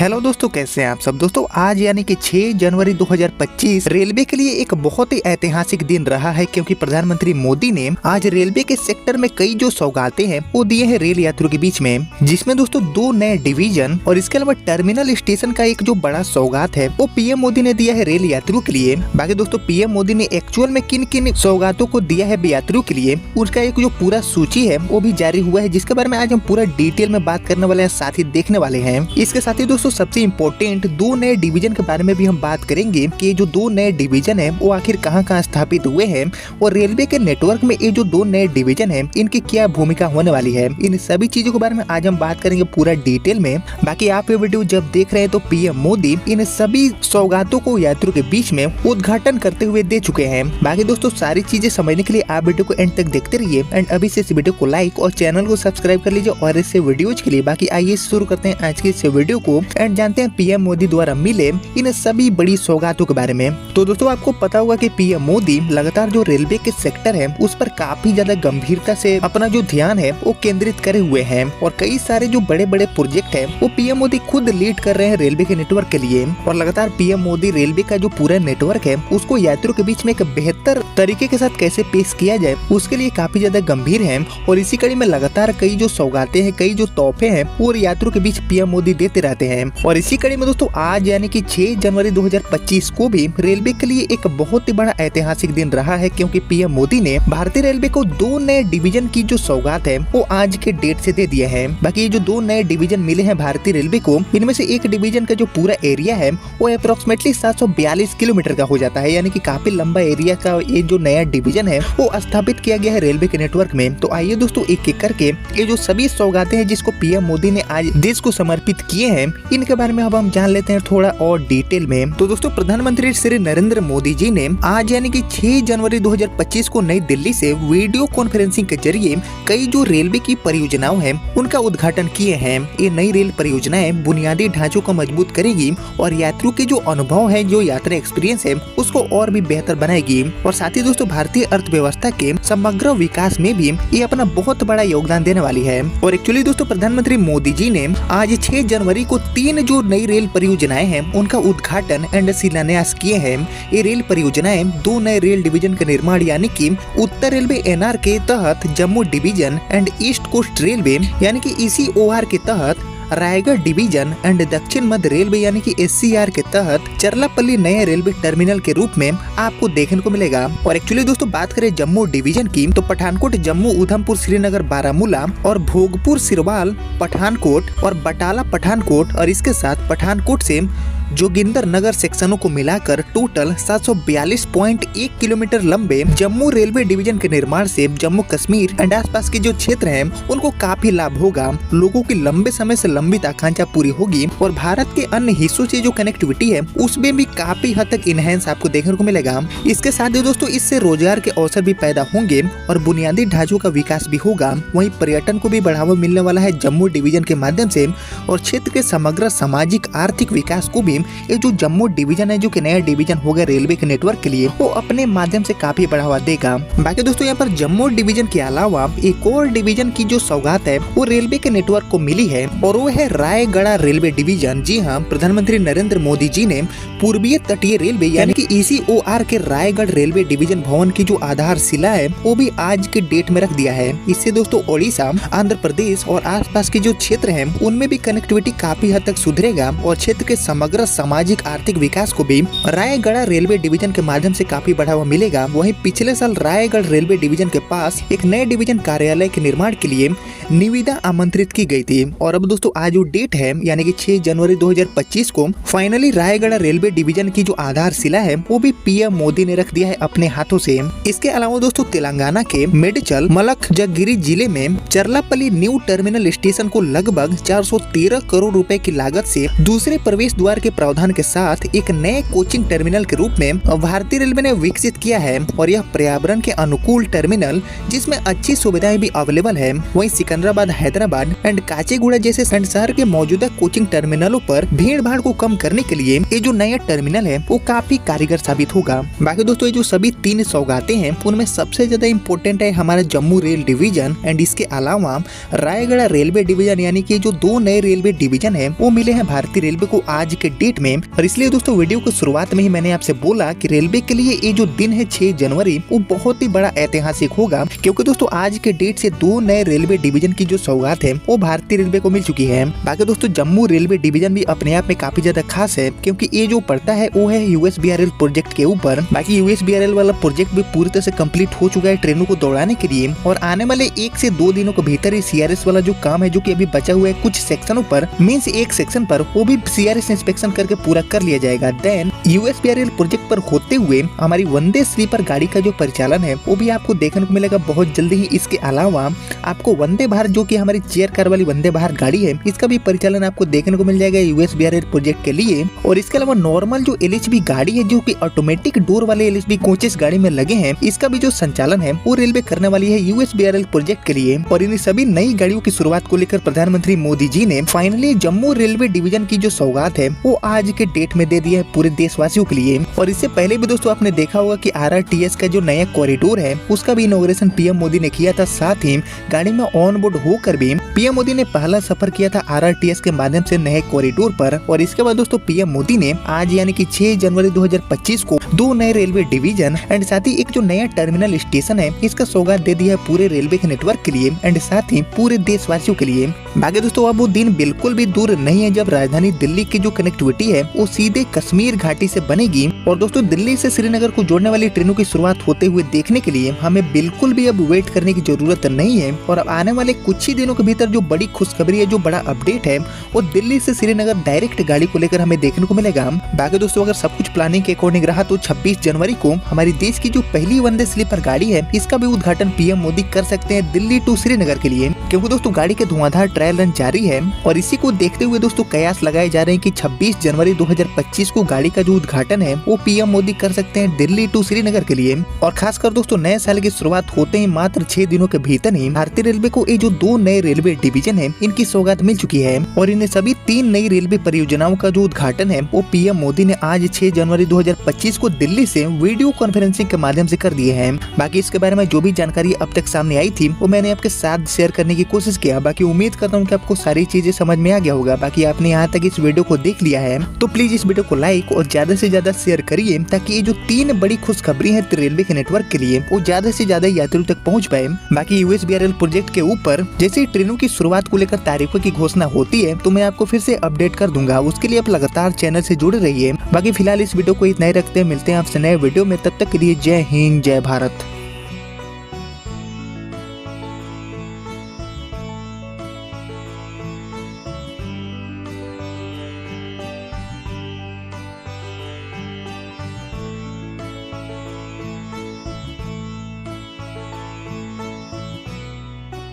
Hello दोस्तों, कैसे हैं आप सब। दोस्तों आज यानी कि 6 जनवरी 2025 रेलवे के लिए एक बहुत ही ऐतिहासिक दिन रहा है, क्योंकि प्रधानमंत्री मोदी ने आज रेलवे के सेक्टर में कई जो सौगातें हैं वो दिए हैं रेल यात्रियों के बीच में, जिसमें दोस्तों 2 नए डिवीजन और इसके अलावा टर्मिनल स्टेशन का एक जो बड़ा सौगात है वो पीएम मोदी ने दिया है रेल यात्रियों के लिए। बाकी दोस्तों पीएम मोदी ने एक्चुअल में किन किन सौगातों को दिया है यात्रियों के लिए, उसका एक जो पूरा सूची है वो भी जारी हुआ है, जिसके बारे में आज हम पूरा डिटेल में बात करने वाले हैं, साथ ही देखने वाले हैं। इसके साथ ही दोस्तों सबसे इम्पोर्टेंट 2 नए डिवीजन के बारे में भी हम बात करेंगे कि ये जो 2 नए डिवीजन है वो आखिर कहां कहां स्थापित हुए हैं, और रेलवे के नेटवर्क में ये जो 2 नए डिवीजन है इनकी क्या भूमिका होने वाली है। इन सभी चीजों के बारे में आज हम बात करेंगे पूरा डिटेल में। बाकी आप ये वीडियो जब देख रहे हैं तो पीएम मोदी इन सभी सौगातों को यात्रियों के बीच में उद्घाटन करते हुए दे चुके हैं। बाकी दोस्तों सारी चीजें समझने के लिए आप वीडियो को एंड तक देखते रहिए, एंड अभी से इस वीडियो को लाइक और चैनल को सब्सक्राइब कर लीजिए और इससे वीडियोज के लिए। बाकी आइए शुरू करते हैं आज की इस वीडियो को एंड जानते हैं पीएम मोदी द्वारा मिले इन सभी बड़ी सौगातों के बारे में। तो दोस्तों आपको पता होगा कि पीएम मोदी लगातार जो रेलवे के सेक्टर है उस पर काफी ज्यादा गंभीरता से अपना जो ध्यान है वो केंद्रित करे हुए हैं, और कई सारे जो बड़े बड़े प्रोजेक्ट है वो पीएम मोदी खुद लीड कर रहे हैं रेलवे के नेटवर्क के लिए। और लगातार पीएम मोदी रेलवे का जो पूरा नेटवर्क है उसको यात्रियों के बीच में एक बेहतर तरीके के साथ कैसे पेश किया जाए उसके लिए काफी ज्यादा गंभीर है। और इसी कड़ी में लगातार कई जो सौगातें हैं, कई जो तोहफे हैं वो यात्रियों के बीच पीएम मोदी देते रहते हैं। और इसी कड़ी में दोस्तों आज यानी कि 6 जनवरी 2025 को भी रेलवे के लिए एक बहुत ही बड़ा ऐतिहासिक दिन रहा है, क्योंकि पीएम मोदी ने भारतीय रेलवे को 2 नए डिवीजन की जो सौगात है वो आज के डेट से दे दिया है। बाकी ये जो 2 नए डिवीजन मिले हैं भारतीय रेलवे को, इनमें से एक डिवीजन का जो पूरा एरिया है वो अप्रोक्सीमेटली 742 किलोमीटर का हो जाता है, यानी कि काफी लंबा एरिया का ये जो नया डिवीजन है वो स्थापित किया गया है रेलवे के नेटवर्क में। तो आइए दोस्तों एक एक करके ये जो सभी सौगातें हैं जिसको पीएम मोदी ने आज देश को समर्पित किए हैं इनके बारे में अब हम जान लेते हैं थोड़ा और डिटेल में। तो दोस्तों प्रधानमंत्री श्री नरेंद्र मोदी जी ने आज यानी कि 6 जनवरी 2025 को नई दिल्ली से वीडियो कॉन्फ्रेंसिंग के जरिए कई जो रेलवे की परियोजनाओं हैं उनका उद्घाटन किए हैं। ये नई रेल परियोजनाएं बुनियादी ढांचों को मजबूत करेगी और यात्रियों के जो अनुभव है, जो यात्रा एक्सपीरियंस है उसको और भी बेहतर बनाएगी। और साथ ही दोस्तों भारतीय अर्थव्यवस्था के समग्र विकास में भी ये अपना बहुत बड़ा योगदान देने वाली है। और एक्चुअली दोस्तों प्रधानमंत्री मोदी जी ने आज 6 जनवरी को 3 जो नई रेल परियोजनाएं हैं उनका उद्घाटन एंड शिलान्यास किए हैं। ये रेल परियोजनाएं 2 नए रेल डिवीजन का निर्माण यानी कि उत्तर रेलवे एनआर के तहत Jammu division and east coast railway यानी कि ईसीओआर के तहत रायगढ़ डिवीजन एंड दक्षिण मध्य रेलवे यानी कि एससीआर के तहत चरलापल्ली नए रेलवे टर्मिनल के रूप में आपको देखने को मिलेगा। और एक्चुअली दोस्तों बात करें जम्मू डिवीजन की तो पठानकोट जम्मू उधमपुर श्रीनगर बारामूला और भोगपुर सिरवाल पठानकोट और बटाला पठानकोट और इसके साथ पठानकोट से जोगिंदर नगर सेक्शनों को मिलाकर टोटल 742.1 किलोमीटर लंबे जम्मू रेलवे डिवीजन के निर्माण से जम्मू कश्मीर एंड आसपास के जो क्षेत्र हैं उनको काफी लाभ होगा। लोगों की लंबे समय से लंबित आकांक्षा पूरी होगी और भारत के अन्य हिस्सों से जो कनेक्टिविटी है उसमें भी काफी हद तक इनहेंस आपको देखने को मिलेगा। इसके साथ ही दोस्तों इससे रोजगार के अवसर भी पैदा होंगे और बुनियादी ढांचों का विकास भी होगा। वहीं पर्यटन को भी बढ़ावा मिलने वाला है जम्मू डिवीजन के माध्यम से, और क्षेत्र के समग्र सामाजिक आर्थिक विकास को भी ये जो जम्मू डिवीजन है जो कि नया डिवीजन होगा रेलवे के नेटवर्क के लिए वो अपने माध्यम से काफी बढ़ावा देगा। बाकी दोस्तों यहाँ पर जम्मू डिवीजन के अलावा एक और डिवीजन की जो सौगात है वो रेलवे के नेटवर्क को मिली है, और वो है रायगढ़ रेलवे डिवीजन। जी हाँ, प्रधानमंत्री नरेंद्र मोदी जी ने पूर्वीय तटीय रेलवे यानी कि ईसीओआर के रायगढ़ रेलवे डिवीजन भवन की जो आधारशिला है वो भी आज के डेट में रख दिया है। इससे दोस्तों ओडिशा, आंध्र प्रदेश और आसपास के जो क्षेत्र हैं उनमें भी कनेक्टिविटी काफी हद तक सुधरेगा, और क्षेत्र के समग्र सामाजिक आर्थिक विकास को भी रायगढ़ रेलवे डिवीजन के माध्यम से काफी बढ़ावा मिलेगा। वहीं पिछले साल रायगढ़ रेलवे डिवीजन के पास एक नए डिवीजन कार्यालय के निर्माण के लिए निविदा आमंत्रित की गई थी, और अब दोस्तों आज जो डेट है यानी कि 6 जनवरी 2025 को फाइनली रायगढ़ रेलवे डिवीजन की जो आधारशिला है वो भी पीएम मोदी ने रख दिया है अपने हाथों से। इसके अलावा दोस्तों तेलंगाना के मेडचल मलकजगिरी जिले में चरलापल्ली न्यू टर्मिनल स्टेशन को लगभग 413 करोड़ रुपए की लागत से दूसरे प्रवेश द्वार के प्रावधान के साथ एक नए कोचिंग टर्मिनल के रूप में भारतीय रेलवे ने विकसित किया है और यह पर्यावरण के अनुकूल टर्मिनल जिसमें अच्छी सुविधाएं भी अवेलेबल है। वहीं सिकंदराबाद, हैदराबाद एंड काचेगुड़ा जैसे शहर के मौजूदा कोचिंग टर्मिनलों पर भीड़ भाड़ को कम करने के लिए ये जो नया टर्मिनल है वो काफी कारगर साबित होगा। बाकी दोस्तों ये जो सभी 3 सौगातें हैं उनमें सबसे ज्यादा इम्पोर्टेंट है हमारा जम्मू रेल डिवीजन एंड इसके अलावा रायगढ़ रेलवे डिवीजन, यानी कि जो 2 नए रेलवे डिवीजन है वो मिले हैं भारतीय रेलवे को आज के डेट में। और इसलिए दोस्तों वीडियो को शुरुआत में ही मैंने आपसे बोला कि रेलवे के लिए ये जो दिन है 6 जनवरी वो बहुत ही बड़ा ऐतिहासिक होगा, क्योंकि दोस्तों आज के डेट से 2 नए रेलवे डिवीजन की जो सौगात है वो भारतीय रेलवे को मिल चुकी है। बाकी दोस्तों जम्मू रेलवे डिवीजन भी अपने आप में काफी ज्यादा खास है, क्योंकि ये जो पड़ता है वो है यूएसबीआरएल प्रोजेक्ट के ऊपर। बाकी यूएसबीआरएल वाला प्रोजेक्ट भी पूरी तरह से कंप्लीट हो चुका है ट्रेनों को दौड़ाने के लिए, और आने वाले 1 से 2 दिनों के भीतर ही सीआरएस वाला जो काम है जो कि अभी बचा हुआ है कुछ सेक्शनों पर, मींस एक सेक्शन पर, वो भी सीआरएस इंस्पेक्शन करके पूरा कर लिया जाएगा। देन यूएसबीआरएल प्रोजेक्ट पर होते हुए हमारी वंदे स्लीपर गाड़ी का जो परिचालन है वो भी आपको देखने को मिलेगा बहुत जल्दी ही। इसके अलावा आपको वंदे भारत जो कि हमारी चेयर कार वाली वंदे भारत गाड़ी है इसका भी परिचालन आपको देखने को मिल जाएगा यूएसबीआरएल प्रोजेक्ट के लिए। और इसके अलावा नॉर्मल जो एलएचबी गाड़ी है जो कि ऑटोमेटिक डोर वाले एलएचबी कोचेस गाड़ी में लगे हैं, इसका भी जो संचालन है वो रेलवे करने वाली है यूएसबीआरएल प्रोजेक्ट के लिए। और इन सभी नई गाड़ियों की शुरुआत को लेकर प्रधानमंत्री मोदी जी ने फाइनली जम्मू रेलवे डिवीजन की जो सौगात है वो आज के डेट में दे दी है पूरे देशवासियों के लिए। और इससे पहले भी दोस्तों आपने देखा होगा कि आरआरटीएस का जो नया कॉरिडोर है उसका भी इनॉग्रेशन पीएम मोदी ने किया था। साथ ही गाड़ी में ऑन बोर्ड होकर भी पीएम मोदी ने पहला सफर किया था आरआरटीएस के माध्यम से नए कॉरिडोर पर। और इसके बाद दोस्तों पीएम मोदी ने आज यानी कि 6 जनवरी 2025 को 2 नए रेलवे डिवीजन एंड साथ ही एक जो नया टर्मिनल स्टेशन है इसका सौगात दे दिया है पूरे रेलवे के नेटवर्क के लिए एंड साथ ही पूरे देशवासियों के लिए। बाकी दोस्तों अब वो दिन बिल्कुल भी दूर नहीं है जब राजधानी दिल्ली की जो कनेक्टिविटी है वो सीधे कश्मीर घाटी से बनेगी। और दोस्तों दिल्ली से श्रीनगर को जोड़ने वाली ट्रेनों की शुरुआत होते हुए देखने के लिए हमें बिल्कुल भी अब वेट करने की जरूरत नहीं है। और अब आने वाले कुछ ही दिनों के भीतर जो बड़ी खुशखबरी है, जो बड़ा अपडेट है, वो दिल्ली से श्रीनगर डायरेक्ट गाड़ी को लेकर हमें देखने को मिलेगा। बाकी दोस्तों अगर सब कुछ प्लानिंग के अकॉर्डिंग रहा तो 26 जनवरी को हमारी देश की जो पहली वंदे स्लीपर गाड़ी है इसका भी उद्घाटन पीएम मोदी कर सकते हैं दिल्ली टू श्रीनगर के लिए, क्योंकि दोस्तों गाड़ी के धुआंधार ट्रायल रन जारी है। और इसी को देखते हुए दोस्तों कयास लगाए जा रहे हैं कि 26 जनवरी 2025 को गाड़ी का जो उद्घाटन है वो पीएम मोदी कर सकते हैं दिल्ली टू श्रीनगर के लिए। और खासकर दोस्तों नए साल की शुरुआत होते ही मात्र 6 दिनों के भीतर ही भारतीय रेलवे को ये जो 2 नए रेलवे डिवीजन है इनकी सौगात मिल चुकी है। और इन्हें सभी 3 नई रेलवे परियोजनाओं का जो उद्घाटन है वो पीएम मोदी ने आज 6 जनवरी 2025 को दिल्ली से वीडियो कॉन्फ्रेंसिंग के माध्यम से कर दिए हैं। बाकी इसके बारे में जो भी जानकारी अब तक सामने आई थी वो मैंने आपके साथ शेयर करने की कोशिश किया। बाकी उम्मीद करता हूँ कि आपको सारी चीजें समझ में आ गया होगा। बाकी आपने यहाँ तक इस वीडियो को देख लिया है तो प्लीज इस वीडियो को लाइक और ज्यादा से ज्यादा शेयर करिए, ताकि ये जो 3 बड़ी खुशखबरी है रेलवे के नेटवर्क के लिए वो ज्यादा से ज्यादा यात्रियों तक पहुँच पाए। बाकी यूएसबीआरएल प्रोजेक्ट के ऊपर जैसे ट्रेनों की शुरुआत को लेकर तारीखों की घोषणा होती है तो मैं आपको फिर से अपडेट कर दूंगा। उसके लिए आप लगातार चैनल से जुड़े रहिए। बाकी फिलहाल इस वीडियो को इतना ही रखते हैं, मिलते हैं आपसे नए वीडियो में, तब तक के लिए जय हिंद जय भारत।